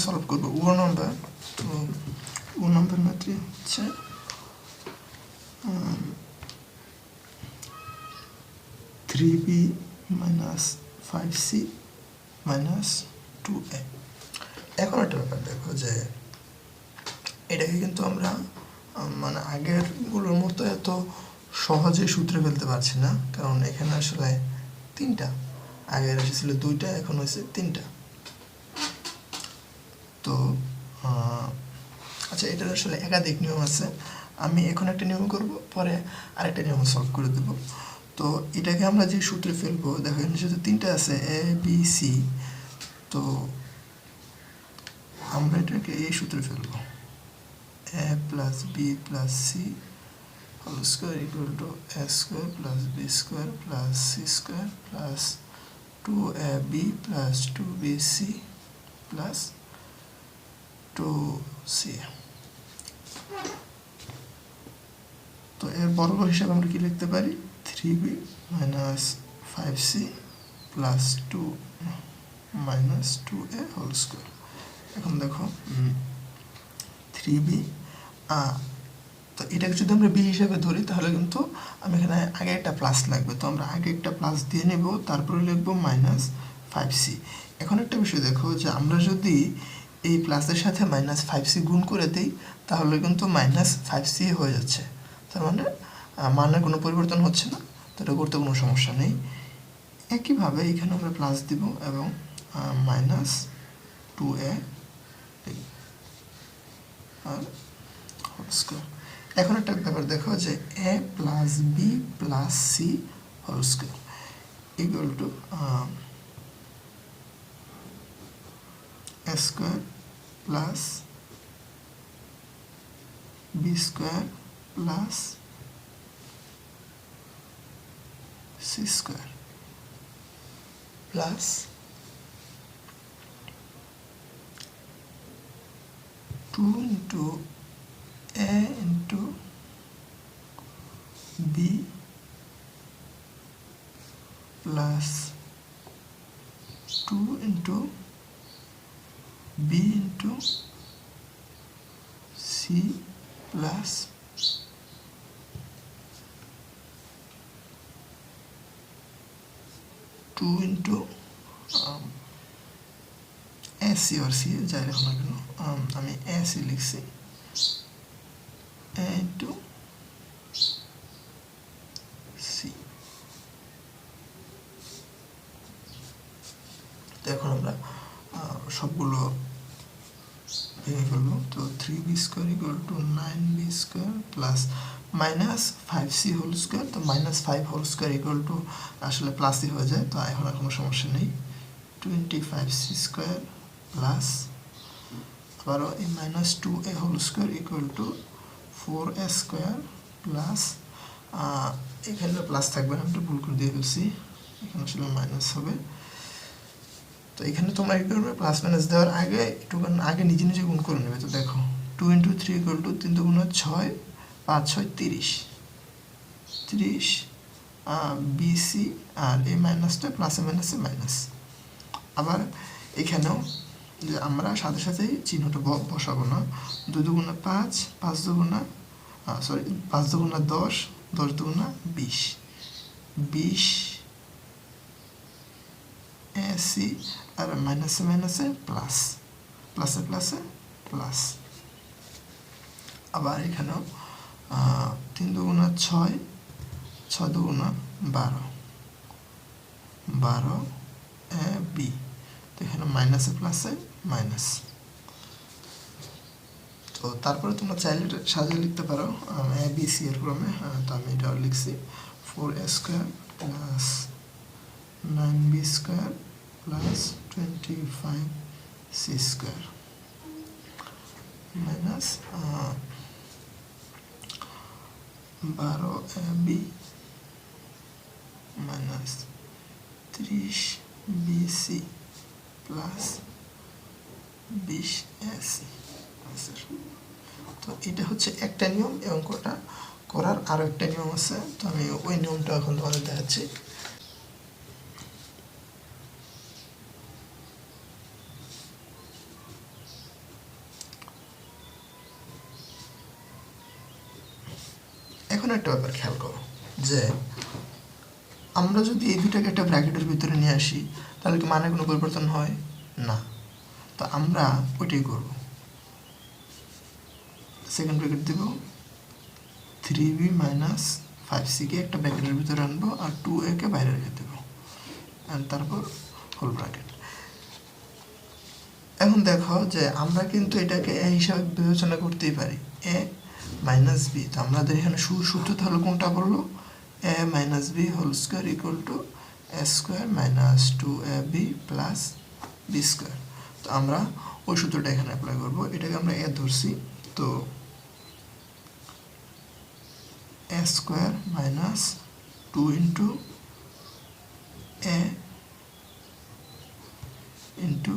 Solve করবো ও number. তো ও number ম্যাথটি হচ্ছে 3b minus 5c minus 2a। এখন একটা ব্যাপার দেখো যে এটাকে কিন্তু আমরা মানে আগেরগুলোর মতো এত সহজে সূত্রে ফেলতে পারছি না, কারণ এখানে আসলে তিনটা, আগের এসেছিল দুইটা, এখন হয়েছে তিনটা। তো আচ্ছা, এটার আসলে একাধিক নিয়ম আছে। আমি এখন একটা নিয়ম করব, পরে আরেকটা নিয়ম সলভ করে দেব। তো এটাকে আমরা যে সূত্রে ফেলবো, দেখো এখানে যেহেতু তিনটা আছে এ বি সি, তো আমরা এটাকে এই সূত্রে ফেলবো A plus B plus C whole square equal to A square plus B square plus C square plus 2ab plus 2bc plus 2c। তো এর বর্গ হিসাবে আমরা কি লিখতে পারি, 3b minus 5c plus 2 minus 2a whole square. এখন দেখো 3b, তো এটাকে যদি আমরা বি হিসাবে ধরি তাহলে কিন্তু আমি এখানে আগে একটা প্লাস লাগবে, তো আমরা আগে একটা প্লাস দিয়ে নেব, তারপরে লিখবো মাইনাস 5c। এখন একটা বিষয় দেখো যে আমরা যদি এই প্লাসের সাথে মাইনাস 5c গুণ করে দিই তাহলে কিন্তু মাইনাস 5c হয়ে যাচ্ছে, তার মানে মানের কোনো পরিবর্তন হচ্ছে না, তো এটা করতে কোনো সমস্যা নেই। একইভাবে এখানে আমরা প্লাস দিব এবং মাইনাস 2a আর হোল স্কোয়ার। এখন একটা ব্যাপার দেখো যে A plus B plus C whole square equal to A square plus B square plus C square plus 2 into a into b plus 2 into b into c plus 2 into AC or C যাই লেখো না কেন, আমি AC লিখছি, A into C। তো এখন আমরা সবগুলো ভেঙে ফেলবো। তো 3b square equal to 9b square plus minus 5c whole square, তো minus 5 whole square equal to আসলে প্লাসই হয়ে যায়, তো এখন আর কোনো সমস্যা নেই। 25c স্কোয়ার প্লাস আবারও এই minus 2a whole square equal to 4a square plus, এখানে প্লাস থাকবে না, আমি ভুল করে দিয়ে ফেলছি, এখানে আসলে মাইনাস হবে। তো এখানে তোমরা কী করবে, প্লাস মাইনাস দেওয়ার আগে একটুখানি আগে নিজে নিজে গুণ করে নেবে। তো দেখো 2 into 3 ইকুয়াল টু 3 2 6, 5 6 30, 30 বিসি আর এই মাইনাসটা প্লাসে মাইনাসে মাইনাস। আবার এখানেও যে আমরা সাথে সাথেই চিহ্নটা বসাবো না, 2 2 5, 5 2 5 2 10, 10 2 20, 20 এসি আর মাইনাসে মাইনাসে প্লাস, প্লাসে প্লাসে প্লাস। আবার এখানেও 3 2 6, 6 2 12, 12 এ বি, তো এখানে মাইনাসে প্লাসে মাইনাস। তো তারপরে তোমরা চাইলে সাজিয়ে লিখতে পারো এ বি সি এর ক্রমে, তো আমি এটা লিখছি 4a square plus 9b square plus 25c square minus 12ab minus 30bc plus 20ac। তো এটা হচ্ছে একটা নিয়ম, এবং করার আরও একটা নিয়ম আছে, তো আমি ওই নিয়মটা এখন তোমাদের দেখাচ্ছি। এখন একটা ব্যাপার খেয়াল করো যে আমরা যদি এই দুটাকে একটা ব্র্যাকেটের ভিতরে নিয়ে আসি তাহলে কি মানে কোনো পরিবর্তন হয় না, তো আমরা ওইটাই করব। সেকেন্ড ব্র্যাকেট দেব, 3b মাইনাস 5c কে একটা ব্র্যাকেটের ভিতরে আনবো আর 2a কে বাইরে রেখে দেবো, আর তারপর হোল ব্র্যাকেট। এখন দেখো যে আমরা কিন্তু এটাকে এ হিসাবে বিবেচনা করতেই পারি, এ মাইনাস বি। তো আমাদের এখানে সূত্র তাহলে কোনটা বললো, A minus B whole square equal to A square minus 2ab plus B square. তো আমরা ওই সূত্রটা এখানে অ্যাপ্লাই করবো, এটাকে আমরা এ ধরছি, তো A square minus 2 into A into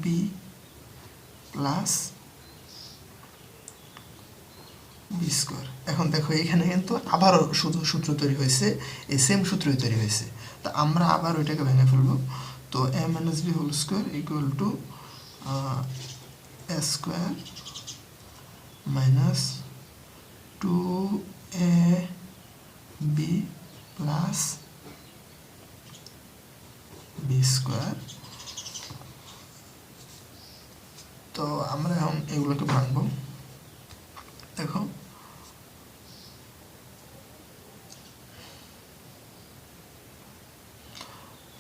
B plus B square. এখন দেখো এখানে কিন্তু আবারও শুধু সূত্র তৈরি হয়েছে, এই সেম সূত্রই তৈরি হয়েছে। তা আমরা আবার ওইটাকে ভেঙে ফেলবো, তো A minus B whole square equal to A square minus 2ab plus B square. তো আমরা এখন এগুলোকে ভাঙবো। দেখো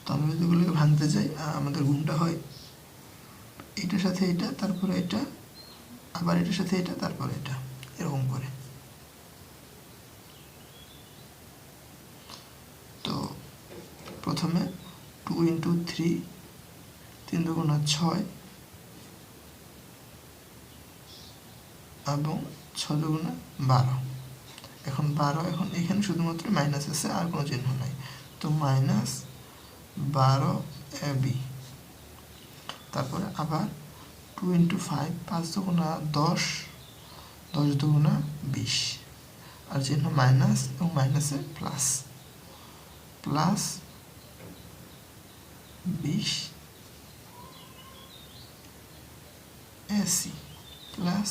তো আমরা যদি এগুলোকে ভাঙতে যাই আমাদের গুণটা হয় এটার সাথে এটা, তারপরে এটা, আবার এটার সাথে এটা, তারপরে এটা, এরকম করে। তো প্রথমে 2 ইন্টু 3, 3 দুগুণা 6 এবং 6 দুগুণা 12। এখন 12, এখন এখানে শুধুমাত্র মাইনাস আছে, আর কোনো চিহ্ন নাই, তো মাইনাস 12ab। তারপরে আবার 2 ইন্টু 5, 5 দুগুণা 10, 10 দুগুণা 20, আর চিহ্ন মাইনাস এবং মাইনাসে plus, plus 20 ac plus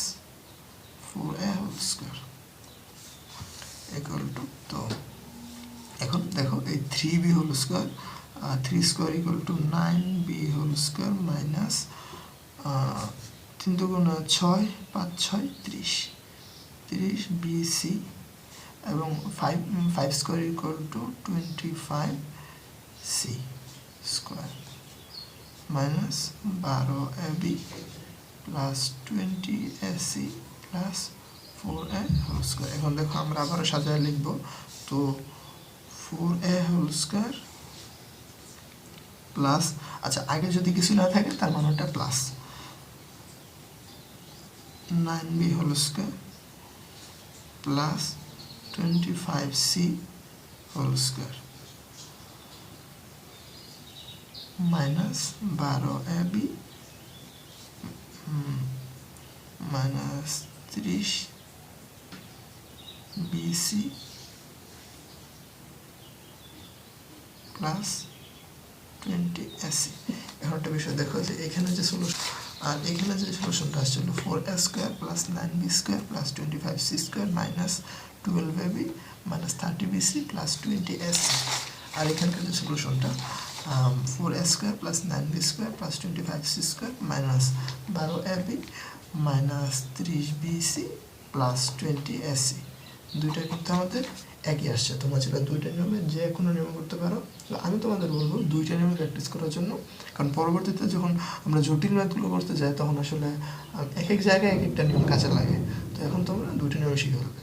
4a whole square equal to. তো এখন দেখো এই 3b whole square, 3 square equal to 9b whole square minus 3 দুগুণা 6, 5 6 30, 30 bc এবং 5 square equal to 25c square minus 12ab plus 20ac plus 4a whole square. এখন দেখো আমরা আবারও সাজায় লিখবো, তো 4a হোল স্কোয়ার প্লাস, আচ্ছা আগে যদি কিছু না থাকে তার মানটা plus 9b whole square plus 25c whole square minus 12ab minus 30 bc plus 20ac। এখন একটা বিষয় দেখো যে এখানে যে সলিউশন আর এখানে যে সলিউশনটা আসছিল 4a square plus 9b square plus 25c square minus 12ab minus 30bc plus 20ac, আর এখানকার যে সলিউশনটা 4a square plus 9b square plus 25c square minus 12ab minus 30bc plus 20ac, দুইটা কিন্তু আমাদের একই আসছে। তোমরা যেটা দুইটা নিয়মে যে কোনো নিয়ম করতে পারো, তো আমি তোমাদের বলবো দুইটা নিয়মে প্র্যাকটিস করার জন্য, কারণ পরবর্তীতে যখন আমরা জটিল ম্যাথগুলো করতে যাই তখন আসলে এক এক জায়গায় এক একটা নিয়ম কাজে লাগে। তো এখন তোমরা দুইটা নিয়মে শিখে ফেলবে।